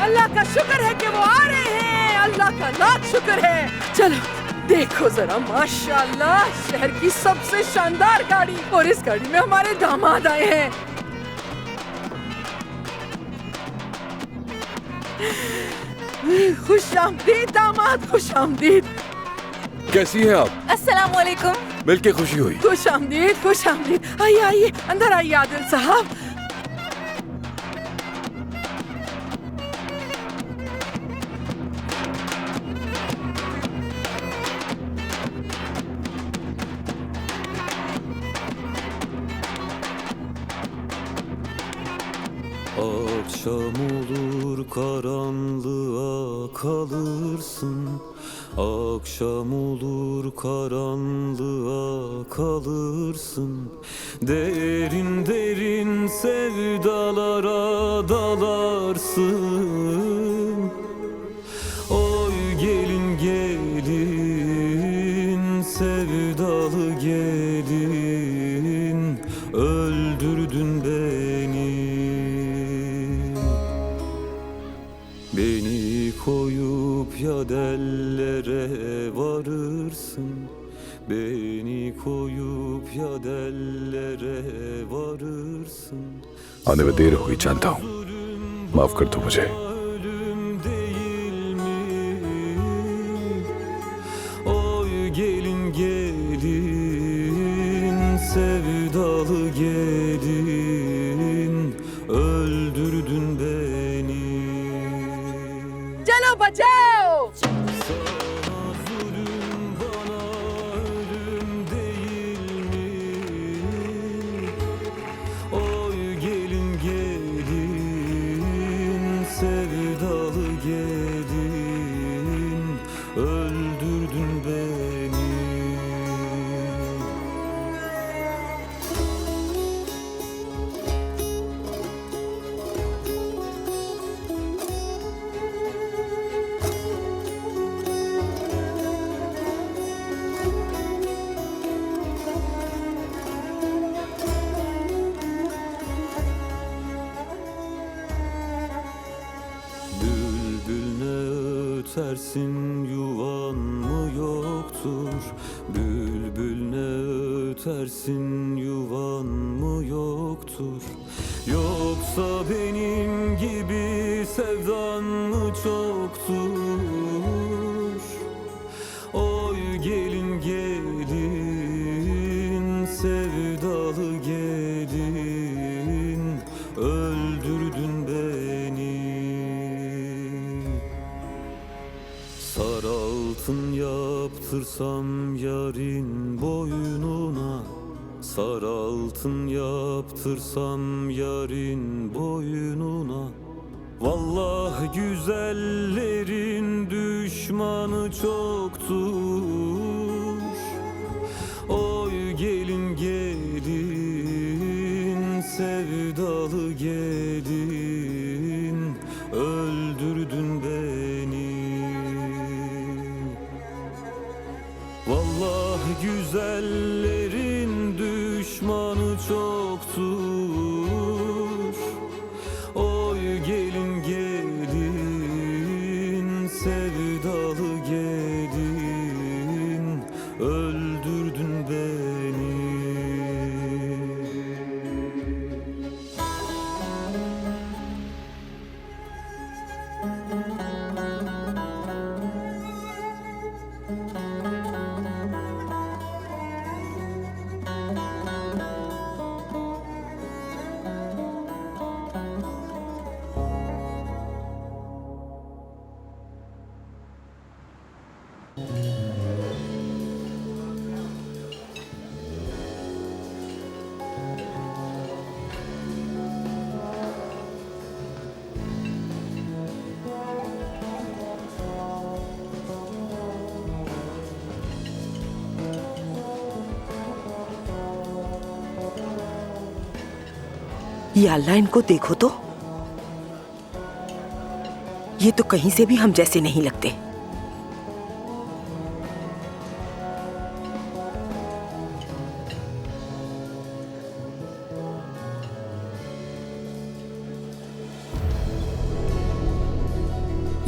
अल्लाह का शुक्र है कि वो आ रहे हैं, अल्लाह का लाख शुक्र है। चलो देखो जरा, माशाल्लाह, शहर की सबसे शानदार गाड़ी, और इस गाड़ी में हमारे दामाद आए हैं। खुश आमदीद दामाद, खुश आमदीद। कैसी है आप? अस्सलाम वालेकुम। मिलके खुशी हुई। खुश आमदीद, खुश आमदीद। आइए आइए, अंदर आइए आदिल साहब। Akşam olur karanlığa kalırsın, akşam olur karanlığa kalırsın, derin derin sevdalara dalarsın. Oy gelin gelin sevdalı gelin, öldürdün beni. Beni koyup ya dellere varırsın, beni koyup ya dellere varırsın. आने में देर हुई जानता हूँ, माफ कर दो मुझे। Ölüm değil mi? Oy gelin gelin sevdalı gelin, öldürdün beni. चलो बचाओ। Sana zulüm bana ölüm değil mi? Oy gelin gelin sevdalı gelin, öldürdün beni. Bülbül ne ötersin, yuvan mı yoktur? Bülbül ne ötersin, yuvan mı yoktur? Yoksa benim gibi sevdan mı çoktur? Oy gelin gelin sevdalı gelin, öldürdün beni. Sar altın yaptırsam yarın boynuna, sar altın yaptırsam yarın boynuna. Vallahi güzellerin düşmanı çoktur. Oy gelin gelin sevdalı gelin, öldürdün beni. Vallahi güzellerin düşmanı çoktur. Oy gelin gelin sevdalı gelin, öldürdün beni. या अल्लाह, इनको देखो तो, ये तो कहीं से भी हम जैसे नहीं लगते।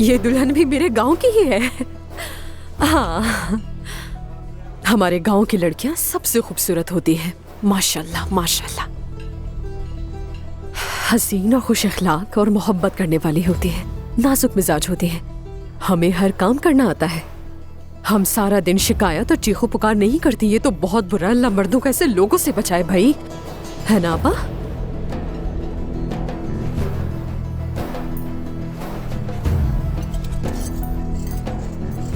ये दुल्हन भी मेरे गांव की ही है। हाँ, हमारे गांव की लड़कियां सबसे खूबसूरत होती हैं, माशाल्लाह माशाल्लाह। हसीन और खुश अखलाक और मोहब्बत करने वाली होती है, नाजुक मिजाज होती है। हमें हर काम करना आता है। हम सारा दिन शिकायत और चीखो पुकार नहीं करती। ये तो बहुत बुरा। अल्लाह मर्दों को ऐसे लोगों से बचाए भाई, है ना आपा?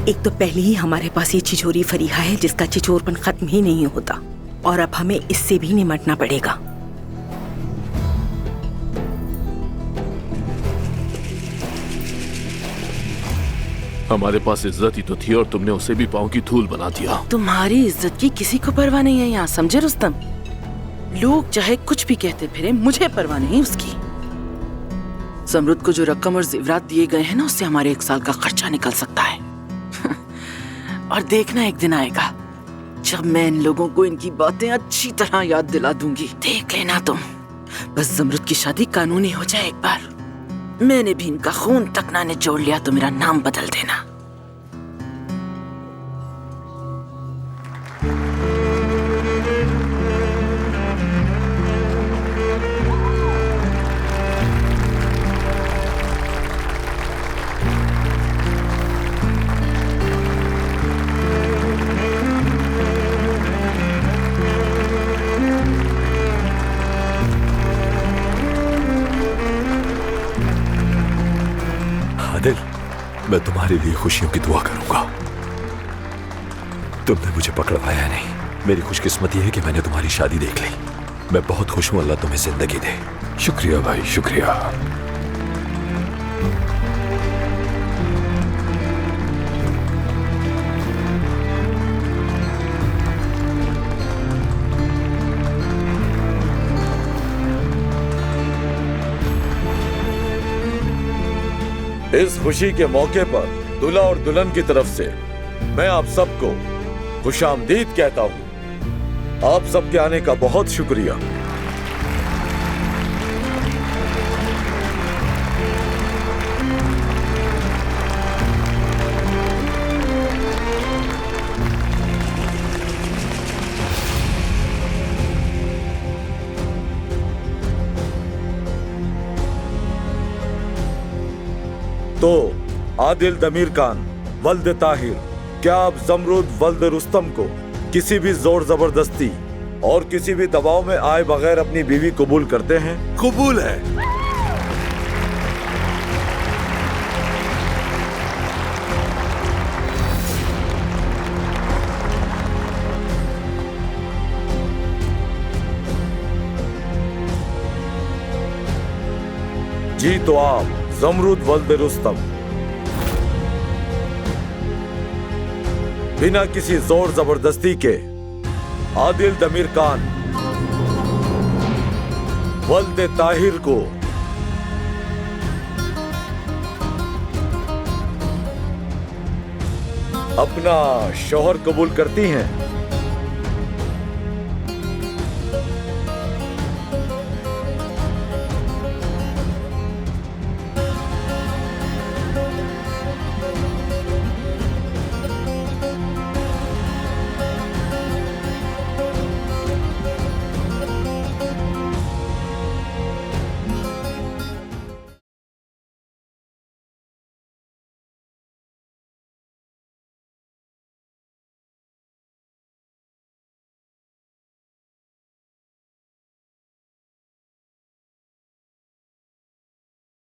एक तो पहले ही हमारे पास ये छिछोरी फरीहा है जिसका छिछोरपन खत्म ही नहीं होता, और अब हमें इससे भी निमटना पड़ेगा। हमारे पास इज्जत ही तो थी और तुमने उसे भी पांव की धूल बना दिया। तुम्हारी इज्जत की किसी को परवाह नहीं है यहाँ, समझे रुस्तम? लोग चाहे कुछ भी कहते फिरे, मुझे परवाह नहीं उसकी। जमरुद को जो रकम और जेवरात दिए गए हैं ना, उससे हमारे 1 साल का खर्चा निकल सकता है। और देखना एक दिन आएगा जब मैं इन लोगों को इनकी बातें अच्छी तरह याद दिला दूंगी। देख लेना तुम, बस जमरुद की शादी कानूनी हो जाए एक बार। मैंने भी इनका खून तक ना निचोड़ लिया तो मेरा नाम बदल देना। आदिल, मैं तुम्हारे लिए खुशियों की दुआ करूंगा। तुमने मुझे पकड़वाया नहीं। मेरी खुशकिस्मती है कि मैंने तुम्हारी शादी देख ली। मैं बहुत खुश हूं, अल्लाह तुम्हें जिंदगी दे। शुक्रिया भाई, शुक्रिया। इस खुशी के मौके पर दूल्हा और दुल्हन की तरफ से मैं आप सबको खुशामदीद कहता हूं। आप सबके आने का बहुत शुक्रिया। तो आदिल दमीर खान वल्द ताहिर, क्या आप जमरुद वल्द रुस्तम को किसी भी जोर जबरदस्ती और किसी भी दबाव में आए बगैर अपनी बीवी कबूल करते हैं? कबूल है। जी तो आप जमरुद वल्द रुस्तम बिना किसी जोर जबरदस्ती के आदिल दमीर खान वल्द ताहिर को अपना शौहर कबूल करती हैं?